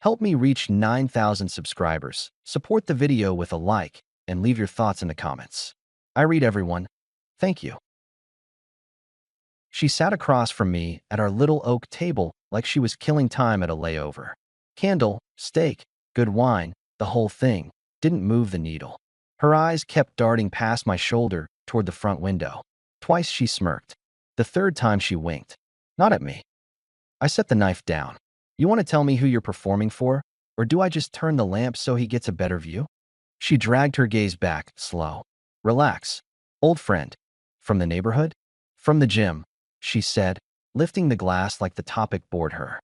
Help me reach 9,000 subscribers. Support the video with a like and leave your thoughts in the comments. I read everyone. Thank you. She sat across from me at our little oak table like she was killing time at a layover. Candle, steak, good wine, the whole thing didn't move the needle. Her eyes kept darting past my shoulder toward the front window. Twice she smirked. The third time she winked. Not at me. I set the knife down. You want to tell me who you're performing for? Or do I just turn the lamp so he gets a better view? She dragged her gaze back, slow. Relax. Old friend. From the neighborhood? From the gym, she said, lifting the glass like the topic bored her.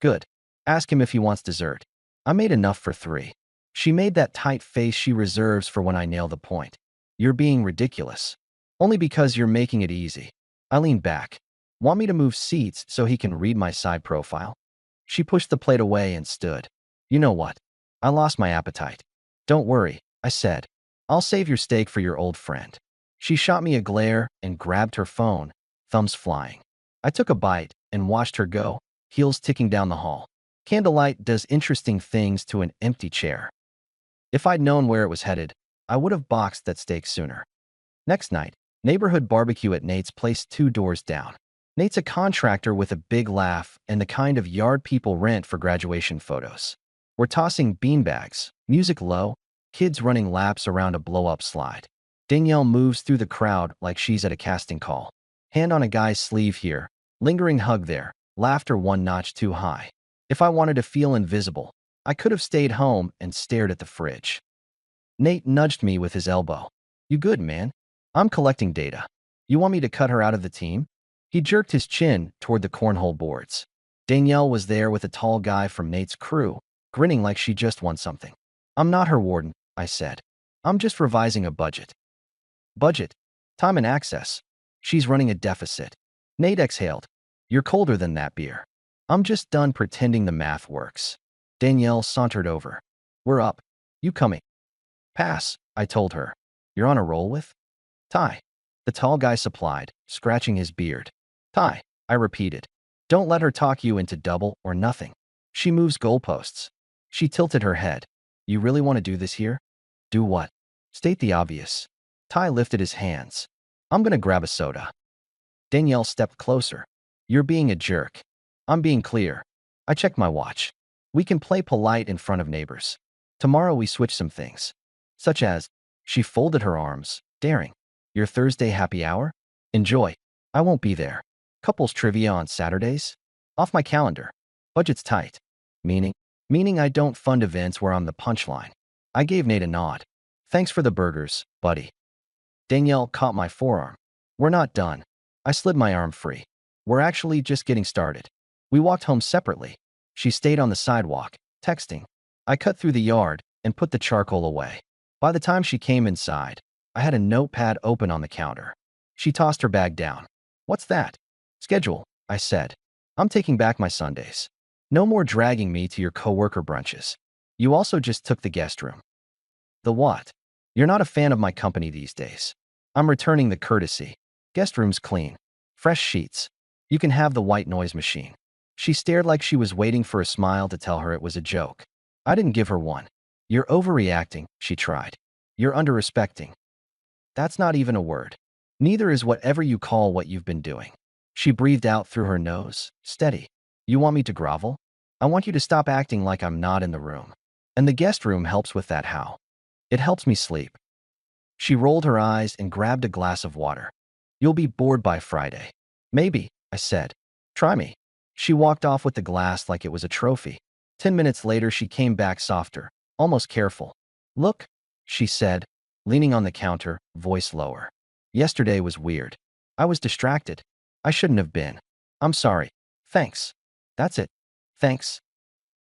Good. Ask him if he wants dessert. I made enough for 3. She made that tight face she reserves for when I nail the point. You're being ridiculous. Only because you're making it easy. I leaned back. Want me to move seats so he can read my side profile? She pushed the plate away and stood. You know what? I lost my appetite. Don't worry, I said. I'll save your steak for your old friend. She shot me a glare and grabbed her phone, thumbs flying. I took a bite and watched her go, heels ticking down the hall. Candlelight does interesting things to an empty chair. If I'd known where it was headed, I would have boxed that steak sooner. Next night, neighborhood barbecue at Nate's place 2 doors down. Nate's a contractor with a big laugh and the kind of yard people rent for graduation photos. We're tossing beanbags, music low, kids running laps around a blow-up slide. Danielle moves through the crowd like she's at a casting call. Hand on a guy's sleeve here, lingering hug there, laughter 1 notch too high. If I wanted to feel invisible, I could have stayed home and stared at the fridge. Nate nudged me with his elbow. You good, man? I'm collecting data. You want me to cut her out of the team? He jerked his chin toward the cornhole boards. Danielle was there with a tall guy from Nate's crew, grinning like she just won something. I'm not her warden, I said. I'm just revising a budget. Budget? Time and access. She's running a deficit. Nate exhaled. You're colder than that beer. I'm just done pretending the math works. Danielle sauntered over. We're up. You coming? Pass, I told her. You're on a roll with? Ty. The tall guy supplied, scratching his beard. Ty, I repeated. Don't let her talk you into double or nothing. She moves goalposts. She tilted her head. You really want to do this here? Do what? State the obvious. Ty lifted his hands. I'm gonna grab a soda. Danielle stepped closer. You're being a jerk. I'm being clear. I checked my watch. We can play polite in front of neighbors. Tomorrow we switch some things. Such as, she folded her arms, daring. Your Thursday happy hour? Enjoy. I won't be there. Couples trivia on Saturdays? Off my calendar. Budget's tight. Meaning I don't fund events where I'm the punchline. I gave Nate a nod. Thanks for the burgers, buddy. Danielle caught my forearm. We're not done. I slid my arm free. We're actually just getting started. We walked home separately. She stayed on the sidewalk, texting. I cut through the yard and put the charcoal away. By the time she came inside, I had a notepad open on the counter. She tossed her bag down. What's that? Schedule, I said. I'm taking back my Sundays. No more dragging me to your coworker brunches. You also just took the guest room. The what? You're not a fan of my company these days. I'm returning the courtesy. Guest room's clean. Fresh sheets. You can have the white noise machine. She stared like she was waiting for a smile to tell her it was a joke. I didn't give her one. You're overreacting, she tried. You're under-respecting. That's not even a word. Neither is whatever you call what you've been doing. She breathed out through her nose, steady. You want me to grovel? I want you to stop acting like I'm not in the room. And the guest room helps with that how? It helps me sleep. She rolled her eyes and grabbed a glass of water. You'll be bored by Friday. Maybe, I said. Try me. She walked off with the glass like it was a trophy. 10 minutes later, she came back softer, almost careful. Look, she said, leaning on the counter, voice lower. Yesterday was weird. I was distracted. I shouldn't have been. I'm sorry. Thanks. That's it. Thanks.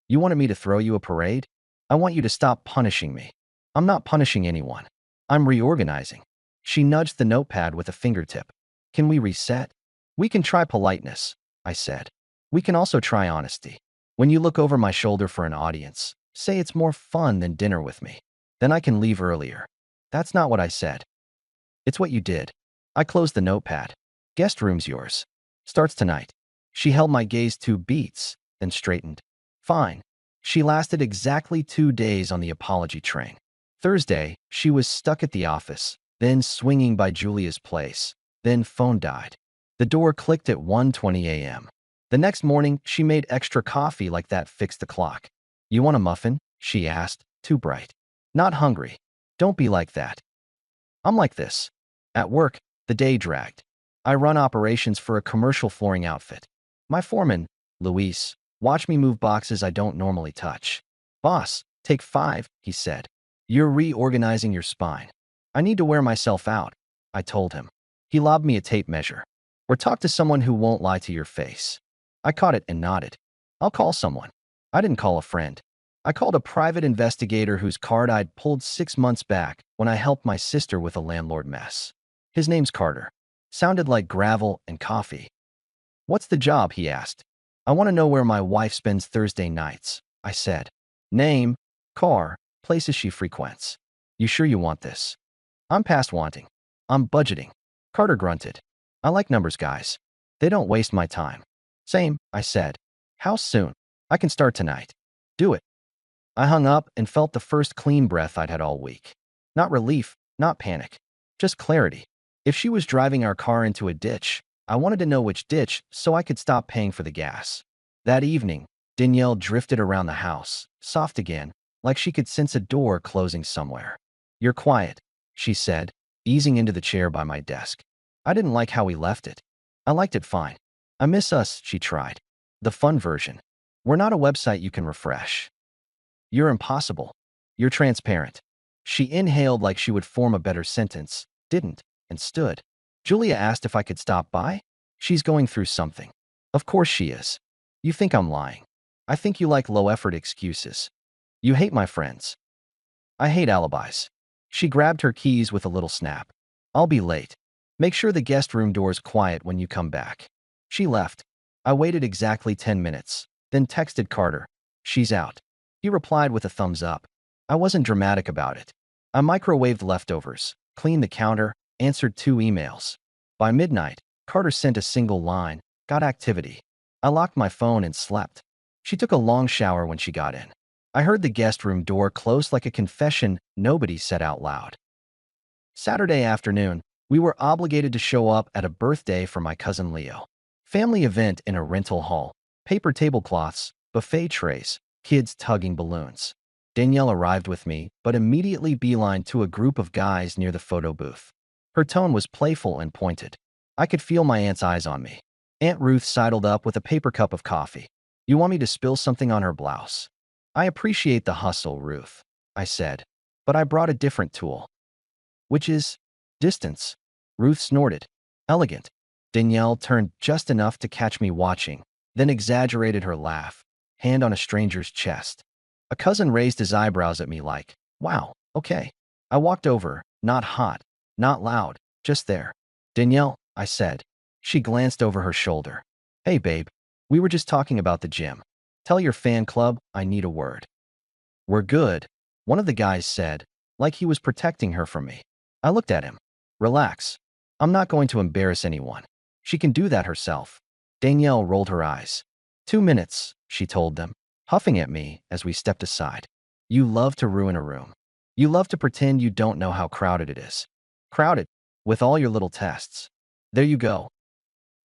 You wanted me to throw you a parade? I want you to stop punishing me. I'm not punishing anyone. I'm reorganizing. She nudged the notepad with a fingertip. Can we reset? We can try politeness, I said. We can also try honesty. When you look over my shoulder for an audience, say it's more fun than dinner with me. Then I can leave earlier. That's not what I said. It's what you did. I closed the notepad. Guest room's yours. Starts tonight. She held my gaze 2 beats, then straightened. Fine. She lasted exactly 2 days on the apology train. Thursday, she was stuck at the office, then swinging by Julia's place. Then phone died. The door clicked at 1:20 a.m. The next morning, she made extra coffee like that fixed the clock. You want a muffin? She asked, too bright. Not hungry. Don't be like that. I'm like this. At work, the day dragged. I run operations for a commercial flooring outfit. My foreman, Luis, watched me move boxes I don't normally touch. Boss, take 5, he said. You're reorganizing your spine. I need to wear myself out, I told him. He lobbed me a tape measure. Or talk to someone who won't lie to your face. I caught it and nodded. I'll call someone. I didn't call a friend. I called a private investigator whose card I'd pulled 6 months back when I helped my sister with a landlord mess. His name's Carter. Sounded like gravel and coffee. What's the job? He asked. I want to know where my wife spends Thursday nights, I said. Name, car, places she frequents. You sure you want this? I'm past wanting. I'm budgeting. Carter grunted. I like numbers, guys. They don't waste my time. Same, I said. How soon? I can start tonight. Do it. I hung up and felt the first clean breath I'd had all week. Not relief, not panic. Just clarity. If she was driving our car into a ditch, I wanted to know which ditch so I could stop paying for the gas. That evening, Danielle drifted around the house, soft again, like she could sense a door closing somewhere. You're quiet, she said, easing into the chair by my desk. I didn't like how we left it. I liked it fine. I miss us, she tried. The fun version. We're not a website you can refresh. You're impossible. You're transparent. She inhaled like she would form a better sentence, didn't, and stood. Julia asked if I could stop by. She's going through something. Of course she is. You think I'm lying. I think you like low-effort excuses. You hate my friends. I hate alibis. She grabbed her keys with a little snap. I'll be late. Make sure the guest room door's quiet when you come back. She left. I waited exactly 10 minutes, then texted Carter. She's out. He replied with a thumbs up. I wasn't dramatic about it. I microwaved leftovers, cleaned the counter, answered 2 emails. By midnight, Carter sent a single line, got activity. I locked my phone and slept. She took a long shower when she got in. I heard the guest room door close like a confession nobody said out loud. Saturday afternoon, we were obligated to show up at a birthday for my cousin Leo. Family event in a rental hall, paper tablecloths, buffet trays, kids tugging balloons. Danielle arrived with me, but immediately beelined to a group of guys near the photo booth. Her tone was playful and pointed. I could feel my aunt's eyes on me. Aunt Ruth sidled up with a paper cup of coffee. You want me to spill something on her blouse? I appreciate the hustle, Ruth, I said, but I brought a different tool. Which is? Distance. Ruth snorted. Elegant. Danielle turned just enough to catch me watching, then exaggerated her laugh, hand on a stranger's chest. A cousin raised his eyebrows at me like, wow, okay. I walked over, not hot, not loud, just there. Danielle, I said. She glanced over her shoulder. Hey, babe. We were just talking about the gym. Tell your fan club I need a word. We're good, one of the guys said, like he was protecting her from me. I looked at him. Relax. I'm not going to embarrass anyone. She can do that herself. Danielle rolled her eyes. 2 minutes, she told them, huffing at me as we stepped aside. You love to ruin a room. You love to pretend you don't know how crowded it is. Crowded, with all your little tests. There you go.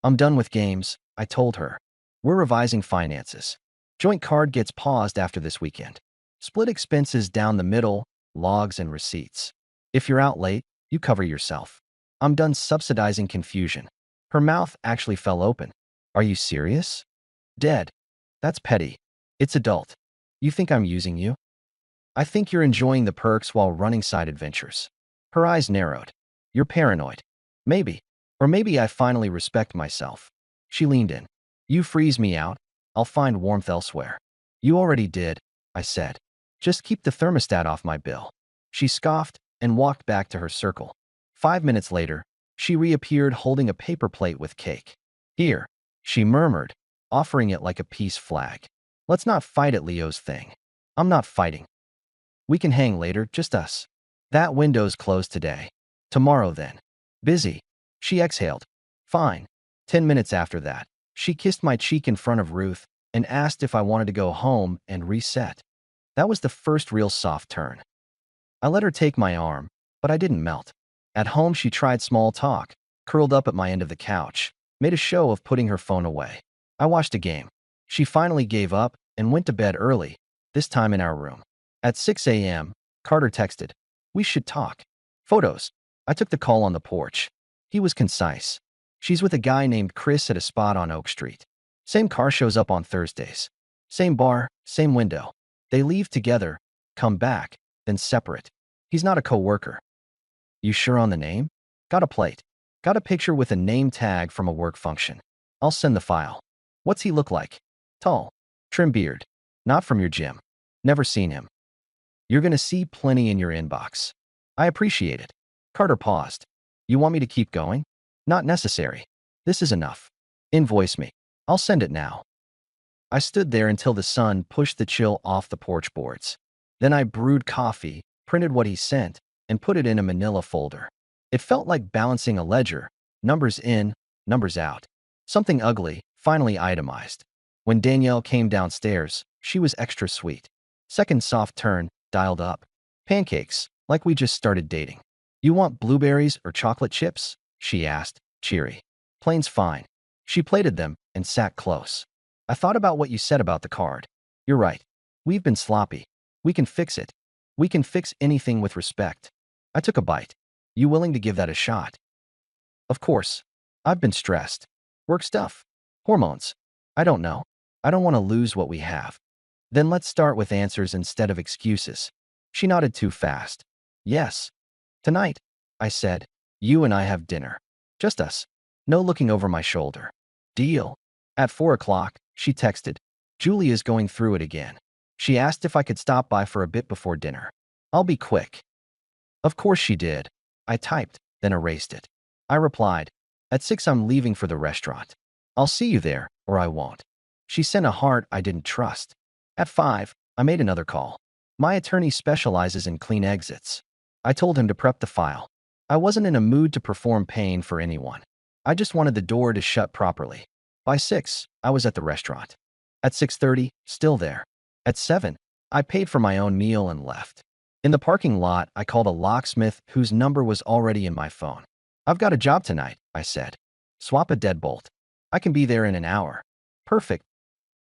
I'm done with games, I told her. We're revising finances. Joint card gets paused after this weekend. Split expenses down the middle, logs and receipts. If you're out late, you cover yourself. I'm done subsidizing confusion. Her mouth actually fell open. Are you serious? Dead. That's petty. It's adult. You think I'm using you? I think you're enjoying the perks while running side adventures. Her eyes narrowed. You're paranoid. Maybe. Or maybe I finally respect myself. She leaned in. You freeze me out, I'll find warmth elsewhere. You already did, I said. Just keep the thermostat off my bill. She scoffed and walked back to her circle. 5 minutes later, she reappeared holding a paper plate with cake. Here, she murmured, offering it like a peace flag. Let's not fight at Leo's thing. I'm not fighting. We can hang later, just us. That window's closed today. Tomorrow then. Busy. She exhaled. Fine. 10 minutes after that, she kissed my cheek in front of Ruth and asked if I wanted to go home and reset. That was the first real soft turn. I let her take my arm, but I didn't melt. At home, she tried small talk, curled up at my end of the couch, made a show of putting her phone away. I watched a game. She finally gave up and went to bed early, this time in our room. At 6 a.m., Carter texted, "We should talk." Photos. I took the call on the porch. He was concise. "She's with a guy named Chris at a spot on Oak Street. Same car shows up on Thursdays. Same bar, same window. They leave together, come back, then separate. He's not a coworker." "You sure on the name?" "Got a plate. Got a picture with a name tag from a work function. I'll send the file." "What's he look like?" "Tall. Trim beard. Not from your gym. Never seen him." "You're gonna see plenty in your inbox." "I appreciate it." Carter paused. "You want me to keep going?" "Not necessary. This is enough. Invoice me. I'll send it now." I stood there until the sun pushed the chill off the porch boards. Then I brewed coffee, printed what he sent, and put it in a manila folder. It felt like balancing a ledger, numbers in, numbers out. Something ugly, finally itemized. When Danielle came downstairs, she was extra sweet. Second soft turn, dialed up. "Pancakes, like we just started dating." "You want blueberries or chocolate chips?" she asked, cheery. "Plain's fine." She plated them and sat close. "I thought about what you said about the card. You're right. We've been sloppy. We can fix it. We can fix anything with respect." I took a bite. "You willing to give that a shot?" "Of course. I've been stressed. Work stuff. Hormones. I don't know. I don't want to lose what we have." "Then let's start with answers instead of excuses." She nodded too fast. "Yes. Tonight," I said. "You and I have dinner. Just us. No looking over my shoulder." "Deal." At 4 o'clock, she texted, "Julia's going through it again. She asked if I could stop by for a bit before dinner. I'll be quick." Of course she did. I typed, then erased it. I replied, "At 6 I'm leaving for the restaurant. I'll see you there, or I won't." She sent a heart I didn't trust. At 5, I made another call. My attorney specializes in clean exits. I told him to prep the file. I wasn't in a mood to perform pain for anyone. I just wanted the door to shut properly. By 6, I was at the restaurant. At 6:30, still there. At 7, I paid for my own meal and left. In the parking lot, I called a locksmith whose number was already in my phone. "I've got a job tonight," I said. "Swap a deadbolt. I can be there in an hour." "Perfect."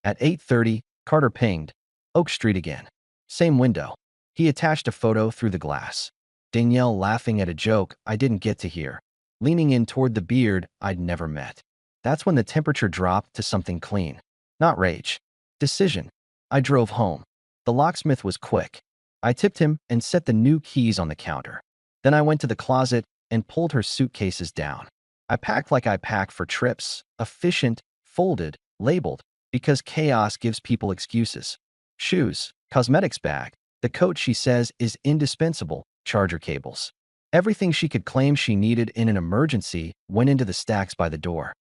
At 8:30, Carter pinged. "Oak Street again. Same window." He attached a photo through the glass. Danielle laughing at a joke I didn't get to hear, leaning in toward the beard I'd never met. That's when the temperature dropped to something clean. Not rage. Decision. I drove home. The locksmith was quick. I tipped him and set the new keys on the counter. Then I went to the closet and pulled her suitcases down. I packed like I pack for trips, efficient, folded, labeled, because chaos gives people excuses. Shoes, cosmetics bag, the coat she says is indispensable, charger cables. Everything she could claim she needed in an emergency went into the stacks by the door.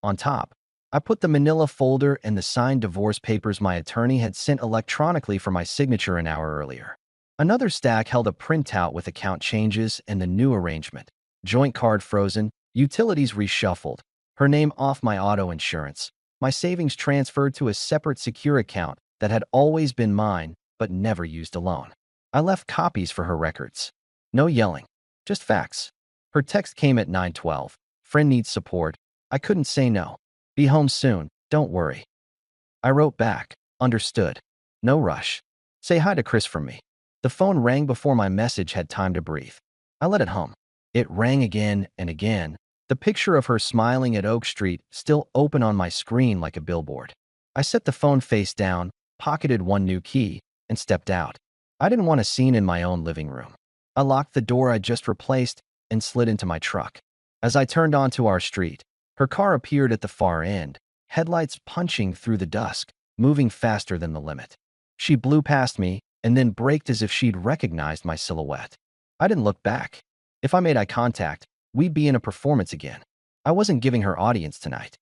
On top, I put the manila folder and the signed divorce papers my attorney had sent electronically for my signature an hour earlier. Another stack held a printout with account changes and the new arrangement. Joint card frozen, utilities reshuffled, her name off my auto insurance, my savings transferred to a separate secure account that had always been mine but never used alone. I left copies for her records. No yelling, just facts. Her text came at 9:12. "Friend needs support." I couldn't say no. "Be home soon, don't worry." I wrote back, "Understood. No rush. Say hi to Chris from me." The phone rang before my message had time to breathe. I let it hum. It rang again and again, the picture of her smiling at Oak Street still open on my screen like a billboard. I set the phone face down, pocketed one new key, and stepped out. I didn't want a scene in my own living room. I locked the door I'd just replaced and slid into my truck. As I turned onto our street, her car appeared at the far end, headlights punching through the dusk, moving faster than the limit. She blew past me and then braked as if she'd recognized my silhouette. I didn't look back. If I made eye contact, we'd be in a performance again. I wasn't giving her audience tonight.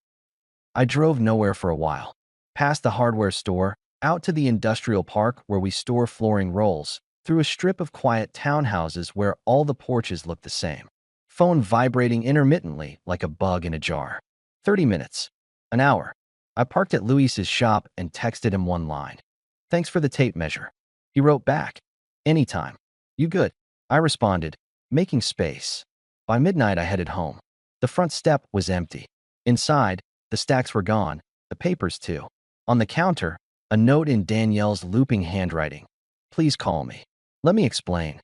I drove nowhere for a while. Past the hardware store, out to the industrial park where we store flooring rolls, through a strip of quiet townhouses where all the porches looked the same. Phone vibrating intermittently like a bug in a jar. 30 minutes. An hour. I parked at Luis's shop and texted him one line. Thanks for the tape measure. He wrote back. Anytime. You good? I responded, making space. By midnight, I headed home. The front step was empty. Inside, the stacks were gone, the papers too. On the counter, a note in Danielle's looping handwriting. Please call me. Let me explain.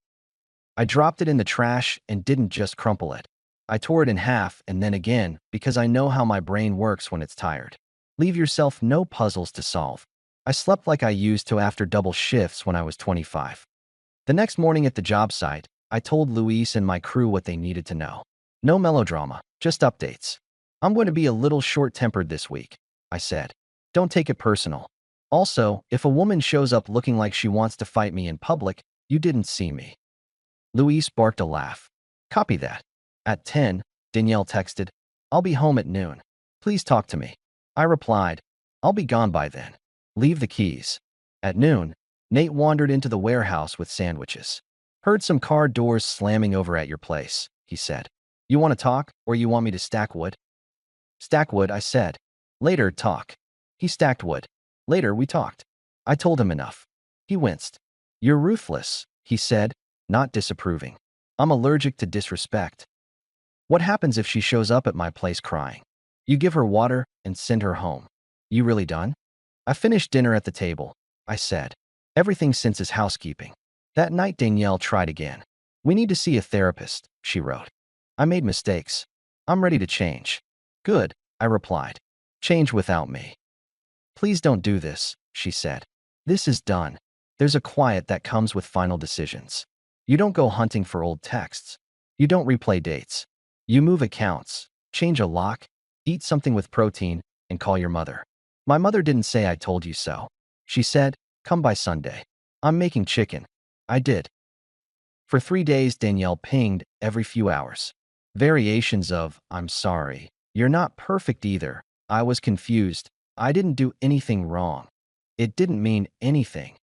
I dropped it in the trash and didn't just crumple it. I tore it in half and then again because I know how my brain works when it's tired. Leave yourself no puzzles to solve. I slept like I used to after double shifts when I was 25. The next morning at the job site, I told Luis and my crew what they needed to know. No melodrama, just updates. I'm going to be a little short-tempered this week, I said. Don't take it personal. Also, if a woman shows up looking like she wants to fight me in public, you didn't see me. Luis barked a laugh. Copy that. At 10, Danielle texted, I'll be home at noon. Please talk to me. I replied, I'll be gone by then. Leave the keys. At noon, Nate wandered into the warehouse with sandwiches. Heard some car doors slamming over at your place, he said. You want to talk, or you want me to stack wood? Stack wood, I said. Later, talk. He stacked wood. Later, we talked. I told him enough. He winced. You're ruthless, he said, not disapproving. I'm allergic to disrespect. What happens if she shows up at my place crying? You give her water and send her home. You really done? I finished dinner at the table, I said. Everything since is housekeeping. That night Danielle tried again. We need to see a therapist, she wrote. I made mistakes. I'm ready to change. Good, I replied. Change without me. Please don't do this, she said. This is done. There's a quiet that comes with final decisions. You don't go hunting for old texts. You don't replay dates. You move accounts, change a lock, eat something with protein, and call your mother. My mother didn't say I told you so. She said, come by Sunday. I'm making chicken. I did. For 3 days, Danielle pinged every few hours. Variations of, I'm sorry. You're not perfect either. I was confused. I didn't do anything wrong. It didn't mean anything.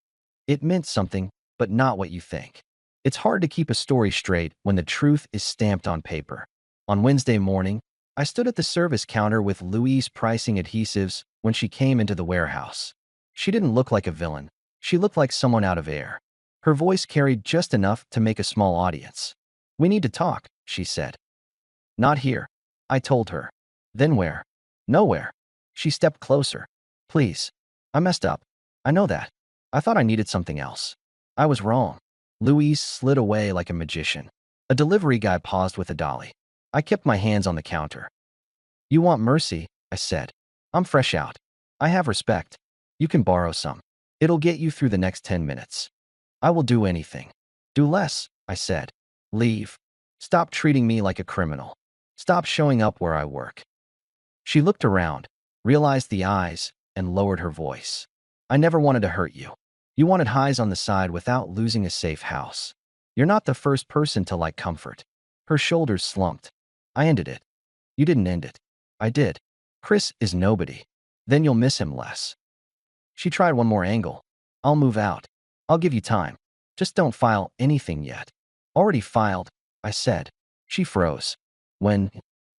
It meant something, but not what you think. It's hard to keep a story straight when the truth is stamped on paper. On Wednesday morning, I stood at the service counter with Louise pricing adhesives when she came into the warehouse. She didn't look like a villain. She looked like someone out of air. Her voice carried just enough to make a small audience. We need to talk, she said. Not here, I told her. Then where? Nowhere. She stepped closer. Please. I messed up. I know that. I thought I needed something else. I was wrong. Louise slid away like a magician. A delivery guy paused with a dolly. I kept my hands on the counter. You want mercy, I said. I'm fresh out. I have respect. You can borrow some. It'll get you through the next 10 minutes. I will do anything. Do less, I said. Leave. Stop treating me like a criminal. Stop showing up where I work. She looked around, realized the eyes, and lowered her voice. I never wanted to hurt you. You wanted highs on the side without losing a safe house. You're not the first person to like comfort. Her shoulders slumped. I ended it. You didn't end it. I did. Chris is nobody. Then you'll miss him less. She tried one more angle. I'll move out. I'll give you time. Just don't file anything yet. Already filed, I said. She froze. When?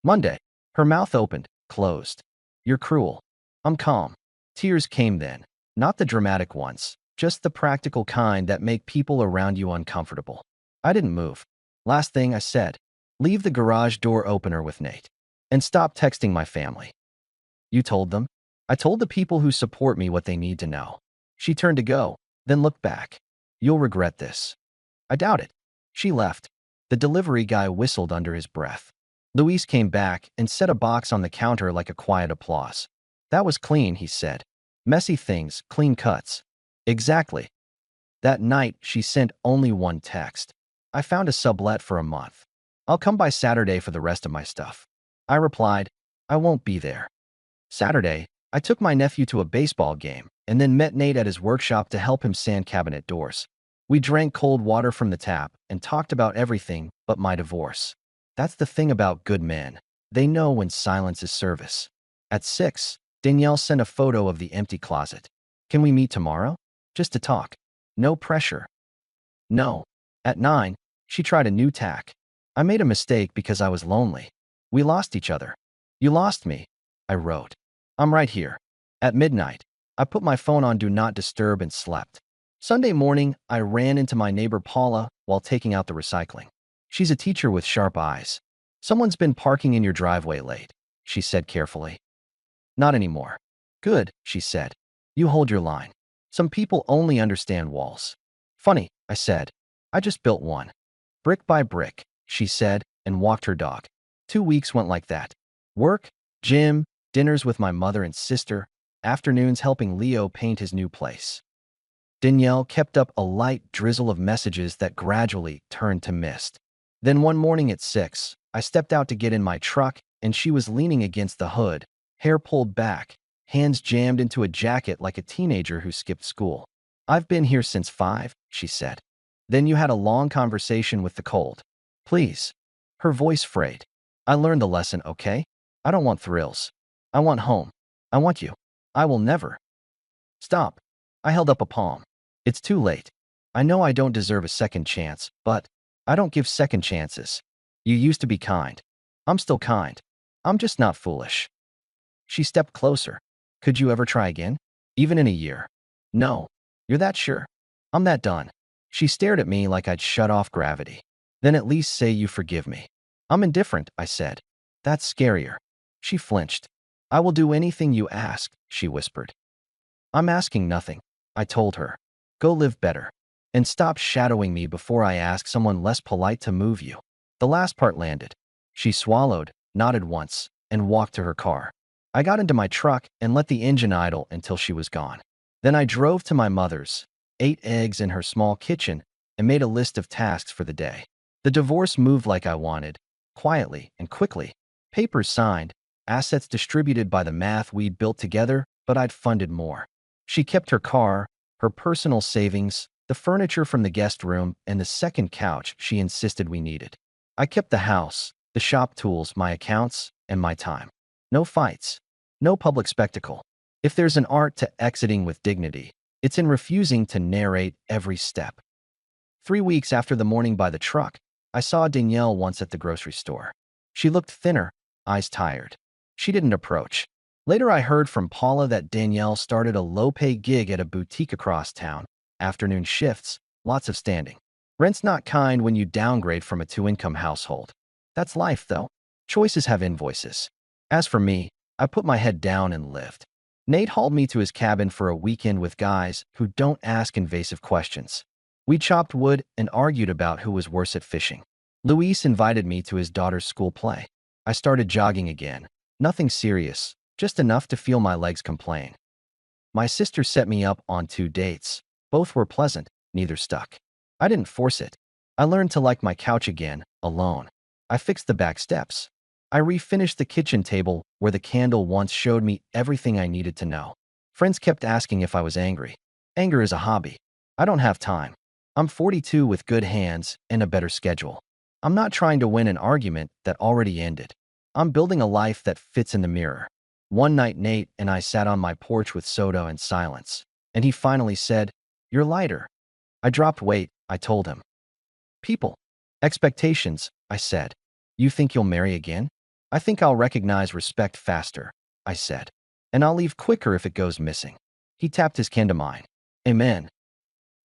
Monday. Her mouth opened, closed. You're cruel. I'm calm. Tears came then. Not the dramatic ones, just the practical kind that make people around you uncomfortable. I didn't move. Last thing I said, leave the garage door opener with Nate. And stop texting my family. You told them? I told the people who support me what they need to know. She turned to go, then looked back. You'll regret this. I doubt it. She left. The delivery guy whistled under his breath. Luis came back and set a box on the counter like a quiet applause. That was clean, he said. Messy things, clean cuts. Exactly. That night, she sent only one text. I found a sublet for a month. I'll come by Saturday for the rest of my stuff. I replied, I won't be there. Saturday, I took my nephew to a baseball game and then met Nate at his workshop to help him sand cabinet doors. We drank cold water from the tap and talked about everything but my divorce. That's the thing about good men. They know when silence is service. At 6, Danielle sent a photo of the empty closet. Can we meet tomorrow? Just to talk. No pressure. No. At 9, she tried a new tack. I made a mistake because I was lonely. We lost each other. You lost me, I wrote. I'm right here. At midnight, I put my phone on Do Not Disturb and slept. Sunday morning, I ran into my neighbor Paula while taking out the recycling. She's a teacher with sharp eyes. "Someone's been parking in your driveway late," she said carefully. "Not anymore." "Good," she said. "You hold your line. Some people only understand walls." "Funny," I said. "I just built one." "Brick by brick," she said, and walked her dog. 2 weeks went like that. Work, gym, dinners with my mother and sister, afternoons helping Leo paint his new place. Danielle kept up a light drizzle of messages that gradually turned to mist. Then one morning at 6, I stepped out to get in my truck, and she was leaning against the hood, hair pulled back, hands jammed into a jacket like a teenager who skipped school. "I've been here since 5, she said. "Then you had a long conversation with the cold." "Please." Her voice frayed. "I learned the lesson, okay? I don't want thrills. I want home. I want you. I will never." "Stop." I held up a palm. "It's too late. I know I don't deserve a second chance, but I don't give second chances. You used to be kind. I'm still kind. I'm just not foolish." She stepped closer. "Could you ever try again? Even in a year?" "No." "You're that sure?" "I'm that done." She stared at me like I'd shut off gravity. "Then at least say you forgive me." "I'm indifferent," I said. "That's scarier." She flinched. "I will do anything you ask," she whispered. "I'm asking nothing," I told her. "Go live better. And stop shadowing me before I ask someone less polite to move you." The last part landed. She swallowed, nodded once, and walked to her car. I got into my truck and let the engine idle until she was gone. Then I drove to my mother's, ate eggs in her small kitchen, and made a list of tasks for the day. The divorce moved like I wanted, quietly and quickly. Papers signed, assets distributed by the math we'd built together, but I'd funded more. She kept her car, her personal savings, the furniture from the guest room, and the second couch she insisted we needed. I kept the house, the shop tools, my accounts, and my time. No fights. No public spectacle. If there's an art to exiting with dignity, it's in refusing to narrate every step. 3 weeks after the morning by the truck, I saw Danielle once at the grocery store. She looked thinner, eyes tired. She didn't approach. Later I heard from Paula that Danielle started a low-pay gig at a boutique across town. Afternoon shifts, lots of standing. Rent's not kind when you downgrade from a two-income household. That's life, though. Choices have invoices. As for me, I put my head down and lived. Nate hauled me to his cabin for a weekend with guys who don't ask invasive questions. We chopped wood and argued about who was worse at fishing. Luis invited me to his daughter's school play. I started jogging again. Nothing serious, just enough to feel my legs complain. My sister set me up on 2 dates. Both were pleasant, neither stuck. I didn't force it. I learned to like my couch again, alone. I fixed the back steps. I refinished the kitchen table where the candle once showed me everything I needed to know. Friends kept asking if I was angry. Anger is a hobby. I don't have time. I'm 42 with good hands and a better schedule. I'm not trying to win an argument that already ended. I'm building a life that fits in the mirror. One night Nate and I sat on my porch with soda and silence, and he finally said, "You're lighter." I dropped weight, I told him. "People. Expectations," I said. "You think you'll marry again?" "I think I'll recognize respect faster," I said. "And I'll leave quicker if it goes missing." He tapped his kin to mine. Amen.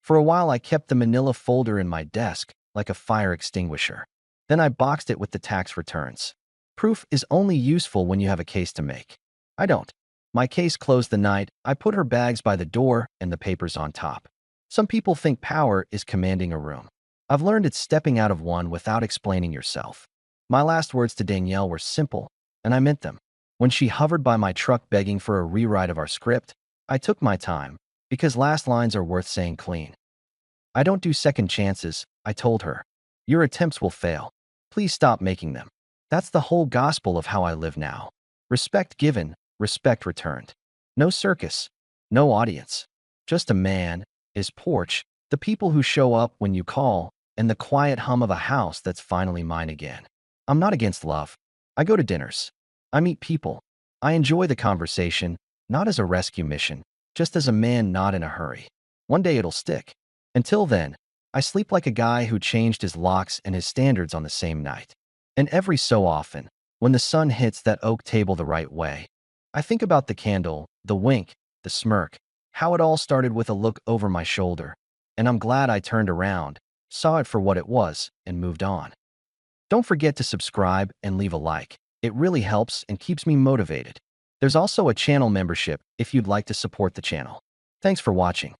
For a while I kept the manila folder in my desk like a fire extinguisher. Then I boxed it with the tax returns. Proof is only useful when you have a case to make. I don't. My case closed the night. I put her bags by the door and the papers on top. Some people think power is commanding a room. I've learned it's stepping out of one without explaining yourself. My last words to Danielle were simple, and I meant them. When she hovered by my truck begging for a rewrite of our script, I took my time, because last lines are worth saying clean. "I don't do second chances," I told her. "Your attempts will fail. Please stop making them." That's the whole gospel of how I live now. Respect given, respect returned. No circus, no audience. Just a man, his porch, the people who show up when you call, and the quiet hum of a house that's finally mine again. I'm not against love. I go to dinners. I meet people. I enjoy the conversation, not as a rescue mission, just as a man not in a hurry. One day it'll stick. Until then, I sleep like a guy who changed his locks and his standards on the same night. And every so often, when the sun hits that oak table the right way, I think about the candle, The wink, the smirk, how it all started with a look over my shoulder. And I'm glad I turned around, saw it for what it was, and moved on. Don't forget to subscribe and leave a like. It really helps and keeps me motivated. There's also a channel membership if you'd like to support the channel. Thanks for watching.